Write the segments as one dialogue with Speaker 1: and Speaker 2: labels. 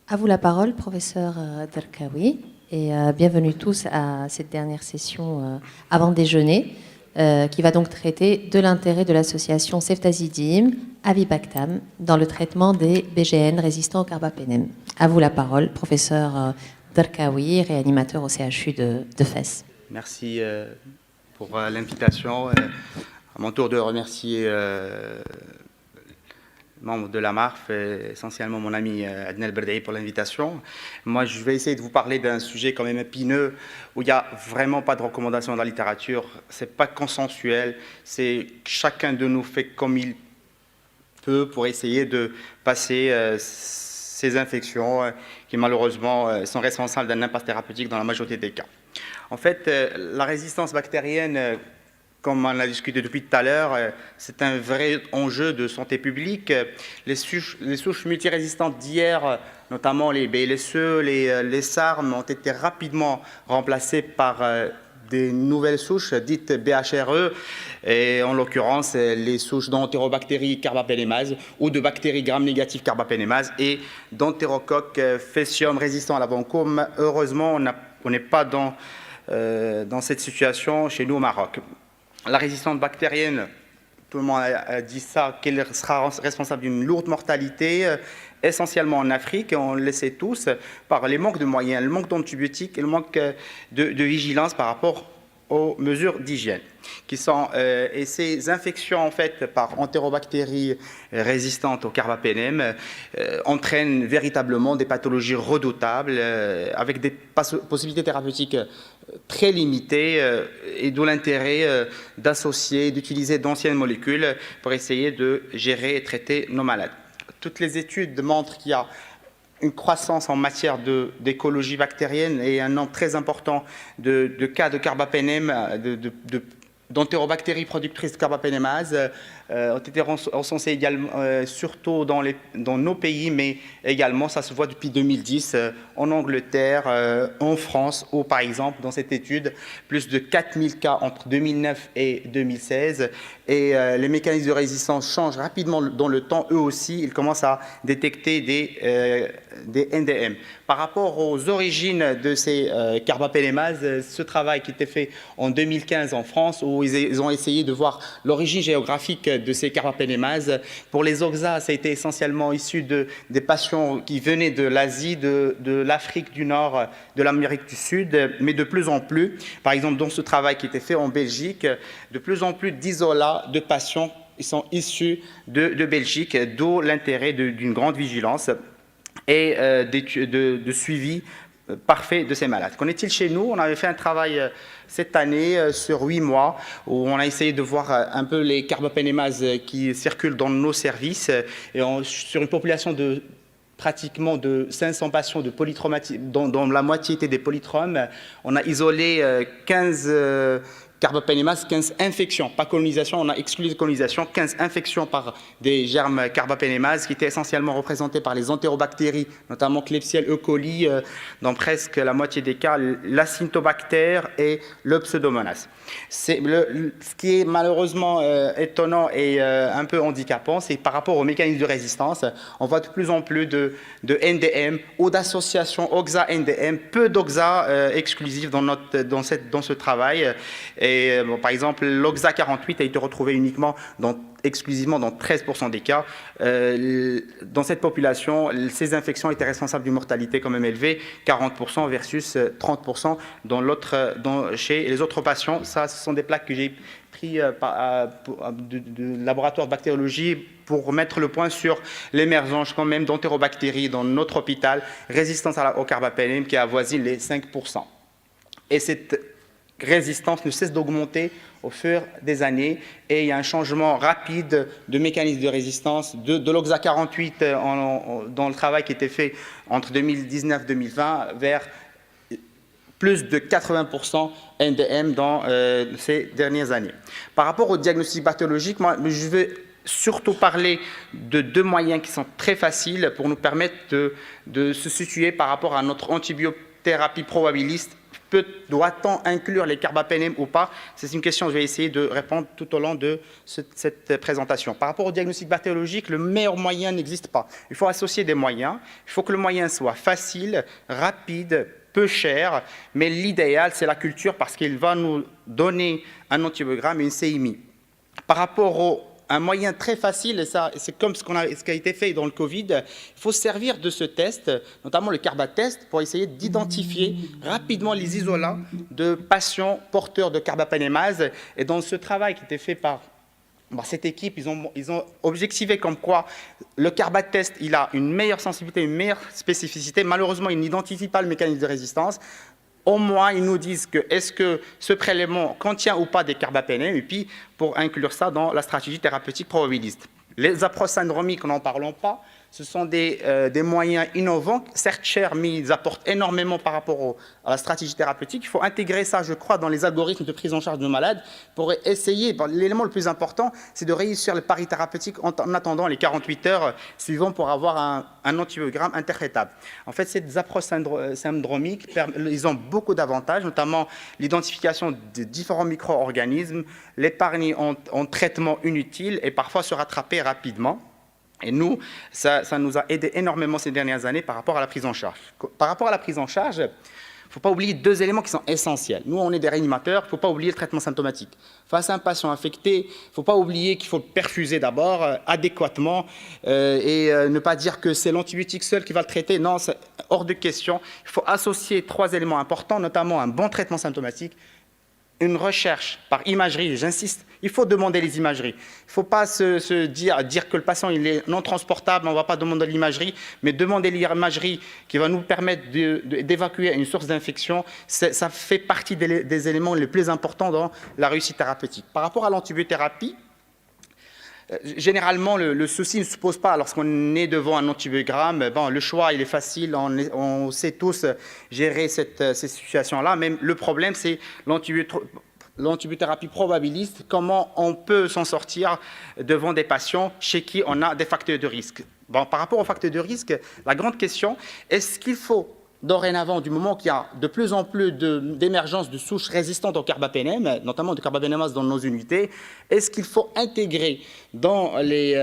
Speaker 1: À vous la parole, professeur Derkaoui, et bienvenue tous à cette dernière session avant déjeuner, qui va donc traiter de l'intérêt de l'association Ceftazidim Avibactam dans le traitement des BGN résistants au carbapénem. À vous la parole, professeur Derkaoui, réanimateur au CHU de Fès.
Speaker 2: Merci pour l'invitation. À mon tour de remercier membre de la MARF, essentiellement mon ami Adnel Berdaï pour l'invitation. Moi, je vais essayer de vous parler d'un sujet quand même épineux où il n'y a vraiment pas de recommandations dans la littérature. C'est pas consensuel. C'est chacun de nous fait comme il peut pour essayer de passer ces infections qui malheureusement sont responsables d'un impact thérapeutique dans la majorité des cas. En fait, la résistance bactérienne, comme on a discuté depuis tout à l'heure, c'est un vrai enjeu de santé publique. Les souches multirésistantes d'hier, notamment les BLSE, les SARM, ont été rapidement remplacées par des nouvelles souches dites BHRE, et en l'occurrence les souches d'entérobactéries carbapénémase ou de bactéries gram-négatives carbapénémase et d'entérocoque Faecium résistant à la vancome. Heureusement, on n'est pas dans cette situation chez nous au Maroc. La résistance bactérienne, tout le monde a dit ça, qu'elle sera responsable d'une lourde mortalité, essentiellement en Afrique, et on le sait tous, par les manques de moyens, le manque d'antibiotiques et le manque de vigilance par rapport aux mesures d'hygiène. Et ces infections en fait par entérobactéries résistantes au carbapénem entraînent véritablement des pathologies redoutables avec des possibilités thérapeutiques très limitées et d'où l'intérêt d'associer, d'utiliser d'anciennes molécules pour essayer de gérer et traiter nos malades. Toutes les études montrent qu'il y a une croissance en matière d'écologie bactérienne et un nombre très important de cas de carbapénem, d'entérobactéries productrices de carbapénémase ont été recensés également, surtout dans nos pays, mais également, ça se voit depuis 2010, en Angleterre, en France, où par exemple, dans cette étude, plus de 4000 cas entre 2009 et 2016, et les mécanismes de résistance changent rapidement dans le temps, eux aussi, ils commencent à détecter des NDM. Par rapport aux origines de ces carbapénémases, ce travail qui était fait en 2015 en France, où ils ont essayé de voir l'origine géographique de ces carbapénémases. Pour les oxas, ça a été essentiellement issu des patients qui venaient de l'Asie, de l'Afrique du Nord, de l'Amérique du Sud, mais de plus en plus, par exemple dans ce travail qui était fait en Belgique, de plus en plus d'isolats de patients qui sont issus de Belgique, d'où l'intérêt d'une grande vigilance et de suivi parfait de ces malades. Qu'en est-il chez nous? On avait fait un travail cette année sur 8 mois où on a essayé de voir un peu les carbapénémases qui circulent dans nos services et sur une population de pratiquement de 500 patients de polytraumatisme, dont la moitié étaient des polytraumes. On a isolé 15 carbapénémase, 15 infections, pas colonisation, on a exclu les colonisations, 15 infections par des germes carbapénémase qui étaient essentiellement représentés par les entérobactéries, notamment Klebsiella E. coli, dans presque la moitié des cas, l'Acinetobacter et le Pseudomonas. Ce qui est malheureusement étonnant et un peu handicapant, c'est par rapport aux mécanismes de résistance, on voit de plus en plus de NDM ou d'associations OXA-NDM, peu d'OXA exclusifs dans ce travail. Et bon, par exemple, l'OXA 48 a été retrouvé uniquement exclusivement dans 13% des cas. Dans cette population, ces infections étaient responsables d'une mortalité quand même élevée, 40% versus 30% chez les autres patients. Ça, ce sont des plaques que j'ai pris de laboratoire de bactériologie pour mettre le point sur l'émergence quand même d'entérobactéries dans notre hôpital, résistance au carbapénem qui avoisine les 5%. Et cette résistance ne cesse d'augmenter au fur des années et il y a un changement rapide de mécanisme de résistance de l'OXA 48 dans le travail qui était fait entre 2019-2020 vers plus de 80% NDM dans ces dernières années. Par rapport au diagnostic pathologique, moi, je vais surtout parler de deux moyens qui sont très faciles pour nous permettre de se situer par rapport à notre thérapie probabiliste, doit-on inclure les carbapénèmes ou pas? C'est une question que je vais essayer de répondre tout au long de cette présentation. Par rapport au diagnostic bactériologique, le meilleur moyen n'existe pas. Il faut associer des moyens. Il faut que le moyen soit facile, rapide, peu cher, mais l'idéal, c'est la culture parce qu'il va nous donner un antibiogramme et une CIMI. Par rapport un moyen très facile, et ça, c'est comme ce qui a été fait dans le Covid, il faut se servir de ce test, notamment le carbatest, pour essayer d'identifier rapidement les isolats de patients porteurs de carbapénémase. Et dans ce travail qui était fait par cette équipe, ils ont objectivé comme quoi le carbatest, il a une meilleure sensibilité, une meilleure spécificité. Malheureusement, il n'identifie pas le mécanisme de résistance. Au moins, ils nous disent que est-ce que ce prélèvement contient ou pas des carbapénèmes, et puis pour inclure ça dans la stratégie thérapeutique probabiliste. Les approches syndromiques, n'en parlons pas. Ce sont des moyens innovants, certes chers, mais ils apportent énormément par rapport à la stratégie thérapeutique. Il faut intégrer ça, je crois, dans les algorithmes de prise en charge de malades pour essayer. L'élément le plus important, c'est de réussir le pari thérapeutique en attendant les 48 heures suivantes pour avoir un antibiogramme interprétable. En fait, ces approches syndromiques, ils ont beaucoup d'avantages, notamment l'identification de différents micro-organismes, l'épargne en traitement inutile et parfois se rattraper rapidement. Et nous, ça nous a aidé énormément ces dernières années par rapport à la prise en charge. Par rapport à la prise en charge, il ne faut pas oublier deux éléments qui sont essentiels. Nous, on est des réanimateurs, il ne faut pas oublier le traitement symptomatique. Face à un patient infecté, il ne faut pas oublier qu'il faut le perfuser d'abord adéquatement et ne pas dire que c'est l'antibiotique seul qui va le traiter. Non, c'est hors de question. Il faut associer trois éléments importants, notamment un bon traitement symptomatique, une recherche par imagerie, j'insiste, il faut demander les imageries. Il ne faut pas se dire que le patient il est non transportable, on ne va pas demander l'imagerie, mais demander l'imagerie qui va nous permettre d'évacuer une source d'infection, ça fait partie des éléments les plus importants dans la réussite thérapeutique. Par rapport à l'antibiothérapie, généralement, le souci ne se pose pas lorsqu'on est devant un antibiogramme. Bon, le choix, il est facile, on sait tous gérer ces situations-là. Même le problème, c'est l'antibiothérapie probabiliste, comment on peut s'en sortir devant des patients chez qui on a des facteurs de risque. Bon, par rapport aux facteurs de risque, la grande question, est-ce qu'il faut dorénavant, du moment qu'il y a de plus en plus d'émergence de souches résistantes au carbapénème, notamment de carbapénémase dans nos unités, est-ce qu'il faut intégrer dans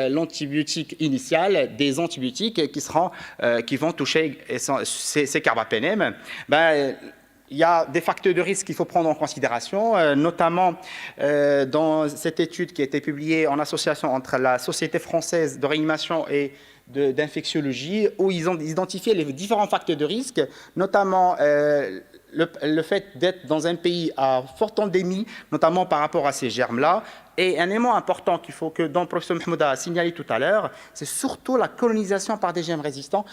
Speaker 2: l'antibiotique initial des antibiotiques qui vont toucher ces carbapénèmes? Il y a des facteurs de risque qu'il faut prendre en considération, notamment dans cette étude qui a été publiée en association entre la Société française de réanimation et d'infectiologie, où ils ont identifié les différents facteurs de risque, notamment le fait d'être dans un pays à forte endémie, notamment par rapport à ces germes-là. Et un élément important qu'il faut que, dont le professeur Mahmoud a signalé tout à l'heure, c'est surtout la colonisation par des germes résistants.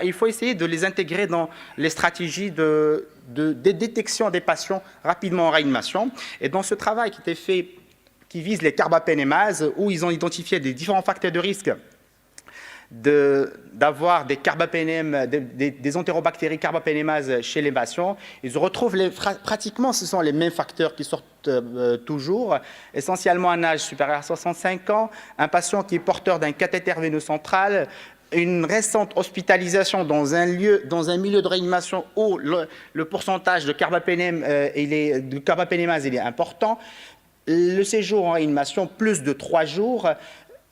Speaker 2: Il faut essayer de les intégrer dans les stratégies de détection des patients rapidement en réanimation. Et dans ce travail qui était fait, qui vise les carbapénémases, où ils ont identifié des différents facteurs de risque d'avoir des carbapénèmes, des entérobactéries carbapénémases chez les patients. Ils retrouvent pratiquement, ce sont les mêmes facteurs qui sortent toujours, essentiellement un âge supérieur à 65 ans, un patient qui est porteur d'un cathéter veineux central, une récente hospitalisation dans un milieu de réanimation où le pourcentage de carbapénémase il est important, le séjour en réanimation plus de 3 jours,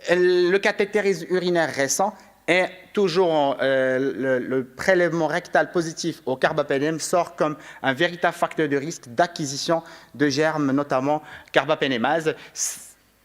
Speaker 2: le cathétérisme urinaire récent et toujours le prélèvement rectal positif au carbapénème sort comme un véritable facteur de risque d'acquisition de germes, notamment carbapénémase.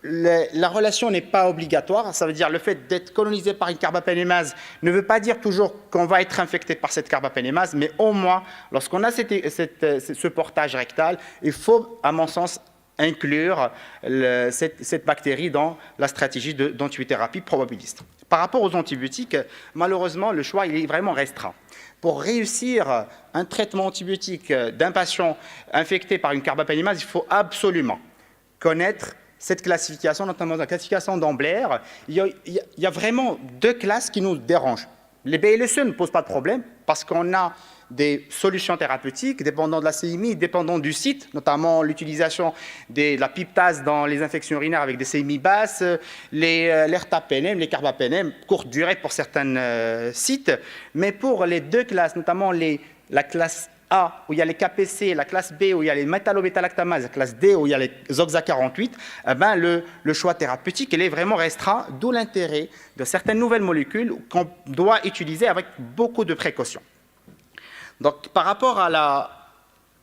Speaker 2: La relation n'est pas obligatoire, ça veut dire le fait d'être colonisé par une carbapénémase ne veut pas dire toujours qu'on va être infecté par cette carbapénémase, mais au moins, lorsqu'on a ce portage rectal, il faut, à mon sens, inclure cette bactérie dans la stratégie d'antibiothérapie probabiliste. Par rapport aux antibiotiques, malheureusement, le choix il est vraiment restreint. Pour réussir un traitement antibiotique d'un patient infecté par une carbapénémase, il faut absolument connaître cette classification, notamment la classification d'Ambler. Il y a vraiment deux classes qui nous dérangent. Les BLSE ne posent pas de problème parce qu'on a des solutions thérapeutiques dépendant de la CIMI, dépendant du site, notamment l'utilisation de la piptase dans les infections urinaires avec des CIMI basses, l'ertapénème, les carbapénèmes, courte durée pour certains sites. Mais pour les deux classes, notamment la classe A, où il y a les KPC, la classe B, où il y a les métallobétalactamases, la classe D, où il y a les OXA48, le choix thérapeutique il est vraiment restreint, d'où l'intérêt de certaines nouvelles molécules qu'on doit utiliser avec beaucoup de précautions. Donc, par rapport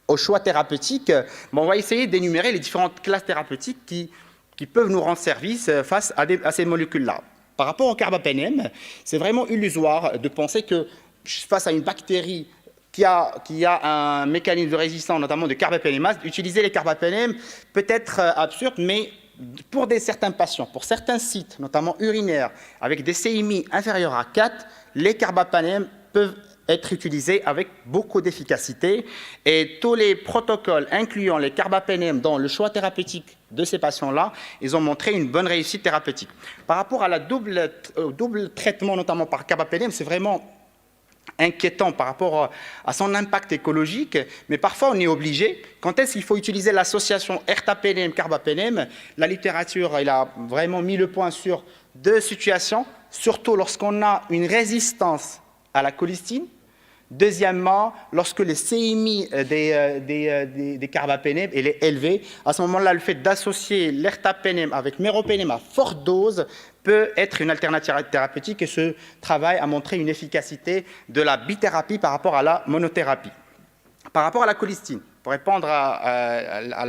Speaker 2: au choix thérapeutique, on va essayer d'énumérer les différentes classes thérapeutiques qui peuvent nous rendre service face à ces molécules-là. Par rapport au carbapénème, c'est vraiment illusoire de penser que face à une bactérie qui a un mécanisme de résistance, notamment de carbapénémase, utiliser les carbapénèmes peut être absurde, mais pour certains patients, pour certains sites, notamment urinaires, avec des CIMI inférieurs à 4, les carbapénèmes peuvent être utilisés avec beaucoup d'efficacité. Et tous les protocoles incluant les carbapénèmes dans le choix thérapeutique de ces patients-là, ils ont montré une bonne réussite thérapeutique. Par rapport à la double traitement, notamment par carbapénème, c'est vraiment inquiétant par rapport à son impact écologique, mais parfois on est obligé. Quand est-ce qu'il faut utiliser l'association ertapénème-carbapénème? La littérature elle a vraiment mis le point sur deux situations, surtout lorsqu'on a une résistance à la colistine. Deuxièmement, lorsque le CIMI des carbapénèmes est élevé, à ce moment-là, le fait d'associer l'ertapénème avec méropénème à forte dose peut être une alternative thérapeutique et ce travail a montré une efficacité de la bithérapie par rapport à la monothérapie. Par rapport à la colistine, pour répondre à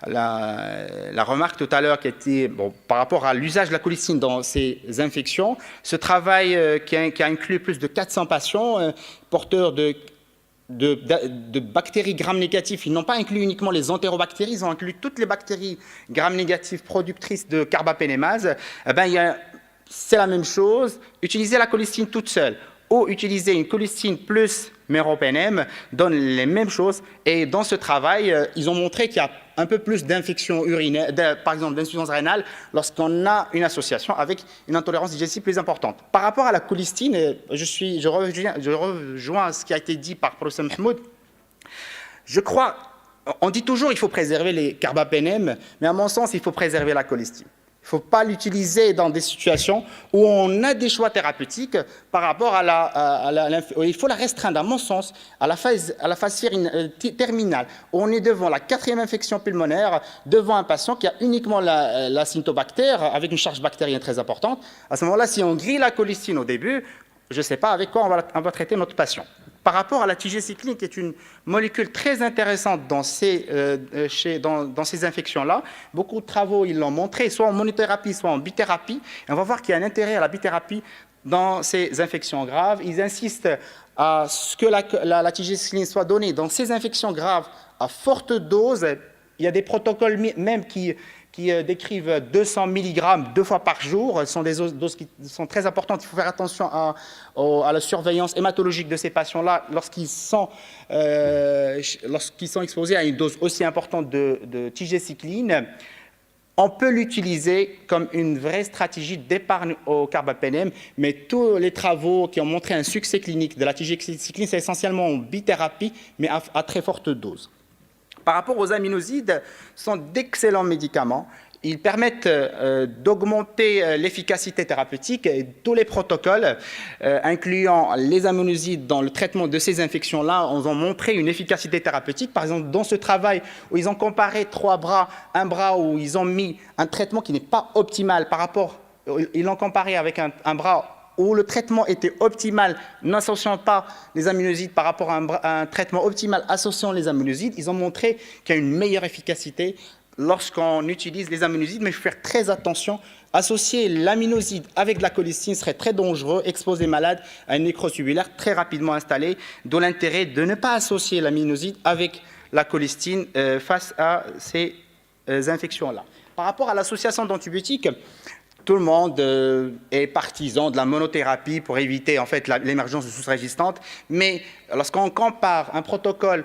Speaker 2: la remarque tout à l'heure qui était par rapport à l'usage de la colistine dans ces infections, ce travail qui a inclus plus de 400 patients porteurs de bactéries gram-négatives, ils n'ont pas inclus uniquement les entérobactéries, ils ont inclus toutes les bactéries gram-négatives productrices de carbapénémase. C'est la même chose, utiliser la colistine toute seule ou utiliser une colistine plus méropénème donne les mêmes choses. Et dans ce travail, ils ont montré qu'il y a un peu plus d'infections urinaires, par exemple d'insuffisance rénale, lorsqu'on a une association avec une intolérance digestive plus importante. Par rapport à la colistine, je rejoins ce qui a été dit par le professeur Mahmoud. Je crois, on dit toujours qu'il faut préserver les carbapénèmes, mais à mon sens, il faut préserver la colistine. Il ne faut pas l'utiliser dans des situations où on a des choix thérapeutiques par rapport il faut la restreindre, à mon sens, à la phase terminale, où on est devant la 4e infection pulmonaire, devant un patient qui a uniquement la syntobactère, avec une charge bactérienne très importante. À ce moment-là, si on grille la colistine au début, je ne sais pas avec quoi on va traiter notre patient. Par rapport à la tigecycline, qui est une molécule très intéressante dans ces infections-là, beaucoup de travaux ils l'ont montré, soit en monothérapie, soit en bithérapie. Et on va voir qu'il y a un intérêt à la bithérapie dans ces infections graves. Ils insistent à ce que la tigecycline soit donnée dans ces infections graves à forte dose. Il y a des protocoles même qui décrivent 200 mg 2 fois par jour. Ce sont des doses qui sont très importantes. Il faut faire attention à la surveillance hématologique de ces patients-là lorsqu'ils sont exposés à une dose aussi importante de tigecycline. On peut l'utiliser comme une vraie stratégie d'épargne au carbapénème, mais tous les travaux qui ont montré un succès clinique de la tigecycline, c'est essentiellement en bithérapie, mais à très forte dose. Par rapport aux aminosides, ce sont d'excellents médicaments. Ils permettent d'augmenter l'efficacité thérapeutique et tous les protocoles, incluant les aminosides dans le traitement de ces infections-là, ont montré une efficacité thérapeutique. Par exemple, dans ce travail où ils ont comparé 3 bras, un bras où ils ont mis un traitement qui n'est pas optimal par rapport, ils l'ont comparé avec un bras où le traitement était optimal, n'associant pas les aminosides par rapport à un traitement optimal associant les aminosides, ils ont montré qu'il y a une meilleure efficacité lorsqu'on utilise les aminosides, mais il faut faire très attention. Associer l'aminoside avec de la colistine serait très dangereux, exposer malade à une nécrose tubulaire très rapidement installée, d'où l'intérêt de ne pas associer l'aminoside avec la colistine face à ces infections-là. Par rapport à l'association d'antibiotiques, tout le monde est partisan de la monothérapie pour éviter en fait l'émergence de sources résistantes, mais lorsqu'on compare un protocole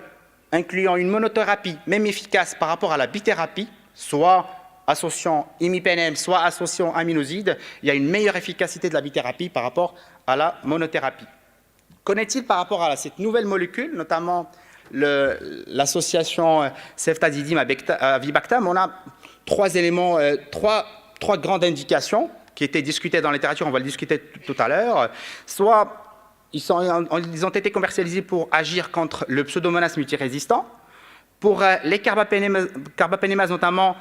Speaker 2: incluant une monothérapie, même efficace par rapport à la bithérapie, soit associant imipenem, soit associant aminoside, il y a une meilleure efficacité de la bithérapie par rapport à la monothérapie. Qu'en est-il par rapport à cette nouvelle molécule, notamment l'association ceftazidime à avibactam? On a 3 éléments, 3 grandes indications qui étaient discutées dans la littérature, on va le discuter tout à l'heure, soit ils ont été commercialisés pour agir contre le Pseudomonas multirésistant. Pour les carbapénémases notamment,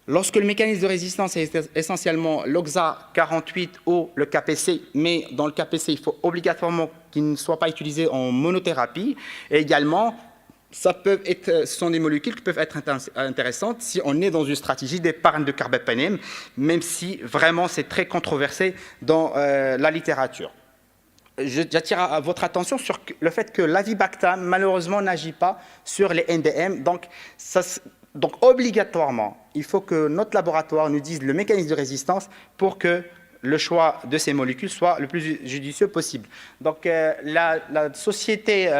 Speaker 2: lorsque le mécanisme de résistance est essentiellement l'OXA48 ou le KPC, mais dans le KPC, il faut obligatoirement qu'il ne soit pas utilisé en monothérapie. Et également, ce sont des molécules qui peuvent être intéressantes si on est dans une stratégie d'épargne de carbapénème, même si vraiment c'est très controversé dans la littérature. J'attire votre attention sur le fait que l'avibactam, malheureusement, n'agit pas sur les NDM. Donc, obligatoirement, il faut que notre laboratoire nous dise le mécanisme de résistance pour que le choix de ces molécules soit le plus judicieux possible. Donc, la Société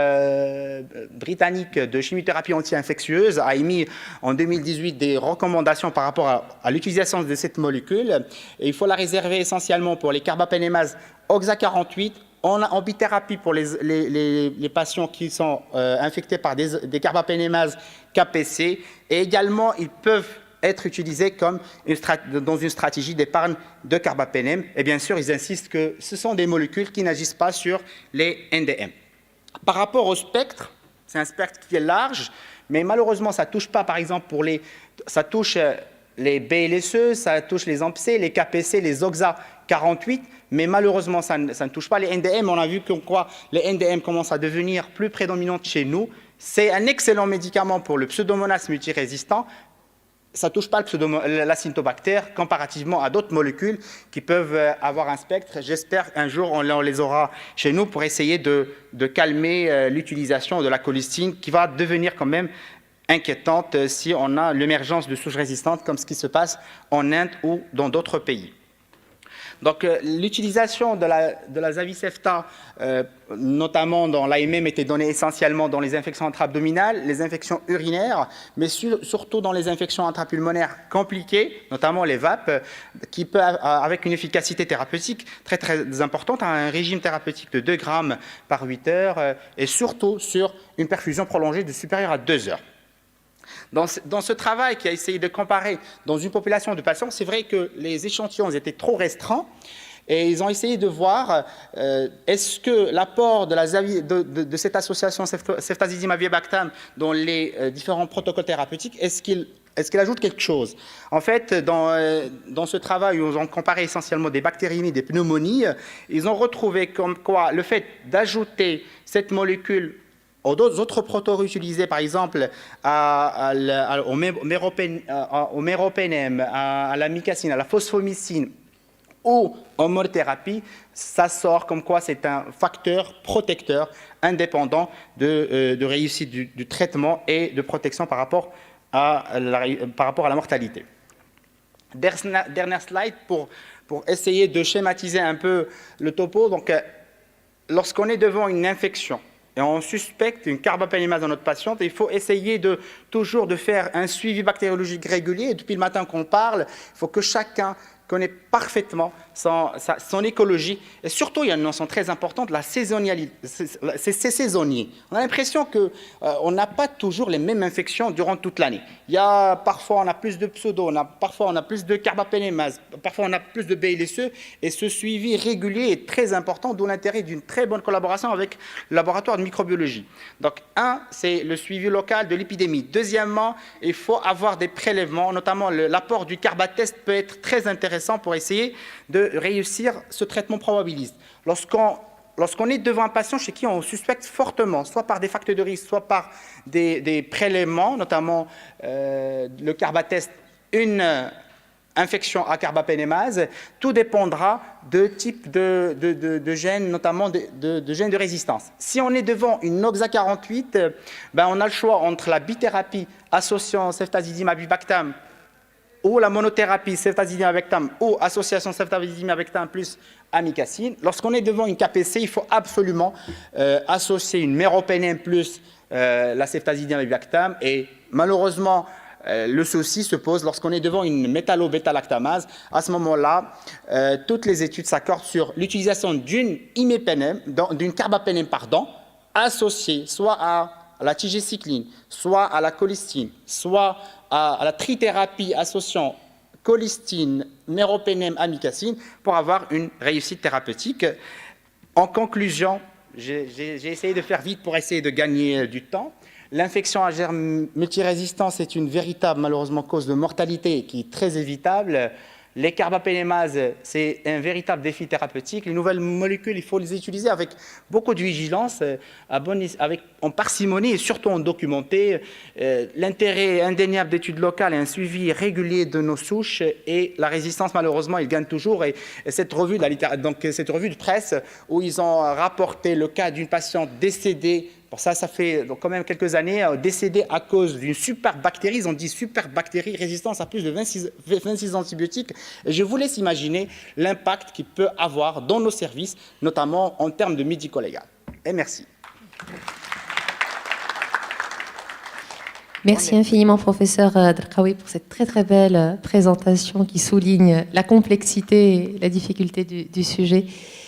Speaker 2: britannique de chimiothérapie anti-infectieuse a émis en 2018 des recommandations par rapport à l'utilisation de cette molécule. Et il faut la réserver essentiellement pour les carbapénémases OXA48, en bithérapie pour les patients qui sont infectés par des carbapénémases KPC. Et également, ils peuvent être utilisés comme dans une stratégie d'épargne de carbapénème. Et bien sûr, ils insistent que ce sont des molécules qui n'agissent pas sur les NDM. Par rapport au spectre, c'est un spectre qui est large, mais malheureusement, ça ne touche pas, par exemple, ça touche les BLSE, ça touche les AMPC, les KPC, les OXA48, mais malheureusement, ça ne touche pas les NDM. On a vu que les NDM commencent à devenir plus prédominantes chez nous. C'est un excellent médicament pour le Pseudomonas multirésistant. Ça ne touche pas l'acintobactère comparativement à d'autres molécules qui peuvent avoir un spectre. J'espère qu'un jour, on les aura chez nous pour essayer de calmer l'utilisation de la colistine qui va devenir quand même inquiétante si on a l'émergence de souches résistantes comme ce qui se passe en Inde ou dans d'autres pays. Donc, l'utilisation de la Zavicefta, notamment dans l'AMM, était donnée essentiellement dans les infections intra-abdominales, les infections urinaires, mais surtout dans les infections intrapulmonaires compliquées, notamment les VAP, qui peuvent, avec une efficacité thérapeutique très, très importante, à un régime thérapeutique de 2 grammes par 8 heures, et surtout sur une perfusion prolongée de supérieure à 2 heures. Dans ce travail qui a essayé de comparer dans une population de patients, c'est vrai que les échantillons étaient trop restreints et ils ont essayé de voir est-ce que l'apport de cette association ceftazidime-avibactam dans les différents protocoles thérapeutiques, est-ce qu'il ajoute quelque chose? En fait, dans ce travail où ils ont comparé essentiellement des bactériémies, des pneumonies, ils ont retrouvé comme quoi le fait d'ajouter cette molécule aux autres protos utilisés, par exemple, au méropénème, à la micacine, à la phosphomycine ou en monothérapie, ça sort comme quoi c'est un facteur protecteur indépendant de réussite du traitement et de protection par rapport à la mortalité. Dernière slide pour essayer de schématiser un peu le topo. Donc, lorsqu'on est devant une infection, et on suspecte une carbapénémase dans notre patiente, il faut essayer toujours de faire un suivi bactériologique régulier. Et depuis le matin qu'on parle, il faut que chacun connaît parfaitement son écologie. Et surtout, il y a une notion très importante, la saisonnalité. C'est saisonnier. On a l'impression qu'on n'a pas toujours les mêmes infections durant toute l'année. Parfois, on a plus de pseudo, parfois, on a plus de carbapénémase, parfois, on a plus de BLSE. Et ce suivi régulier est très important, d'où l'intérêt d'une très bonne collaboration avec le laboratoire de microbiologie. Donc, c'est le suivi local de l'épidémie. Deuxièmement, il faut avoir des prélèvements, notamment l'apport du carbatest peut être très intéressant pour essayer de réussir ce traitement probabiliste. Lorsqu'on est devant un patient chez qui on suspecte fortement, soit par des facteurs de risque, soit par des prélèvements, notamment le carbatest, une infection à carbapénémase, tout dépendra de type de gènes, notamment de gènes de résistance. Si on est devant une OXA48, on a le choix entre la bithérapie associant ceftazidime-avibactam ou la monothérapie ceftazidime-avibactam ou association ceftazidime-avibactam plus amikacine. Lorsqu'on est devant une KPC, il faut absolument associer une méropénème plus la ceftazidime-avibactam. Et malheureusement, le souci se pose lorsqu'on est devant une métallo-bêta-lactamase. À ce moment-là, toutes les études s'accordent sur l'utilisation d'une carbapénème, associée soit à la tigecycline, soit à la colistine, soit à la trithérapie associant colistine, méropénème, amikacine pour avoir une réussite thérapeutique. En conclusion, J'ai essayé de faire vite pour essayer de gagner du temps. L'infection à germes multirésistants est une véritable, malheureusement, cause de mortalité qui est très évitable. Les carbapénémases, c'est un véritable défi thérapeutique. Les nouvelles molécules, il faut les utiliser avec beaucoup de vigilance, en parcimonie et surtout en documenté. L'intérêt indéniable d'études locales et un suivi régulier de nos souches et la résistance, malheureusement, il gagne toujours. Et cette revue de presse où ils ont rapporté le cas d'une patiente décédée. Ça fait quand même quelques années, décédée à cause d'une superbactérie. Ils ont dit superbactérie, résistance à plus de 26 antibiotiques. Et je vous laisse imaginer l'impact qu'il peut avoir dans nos services, notamment en termes de médico-légal. Et merci.
Speaker 1: Merci infiniment, professeur Derkaoui, pour cette très très belle présentation qui souligne la complexité et la difficulté du sujet.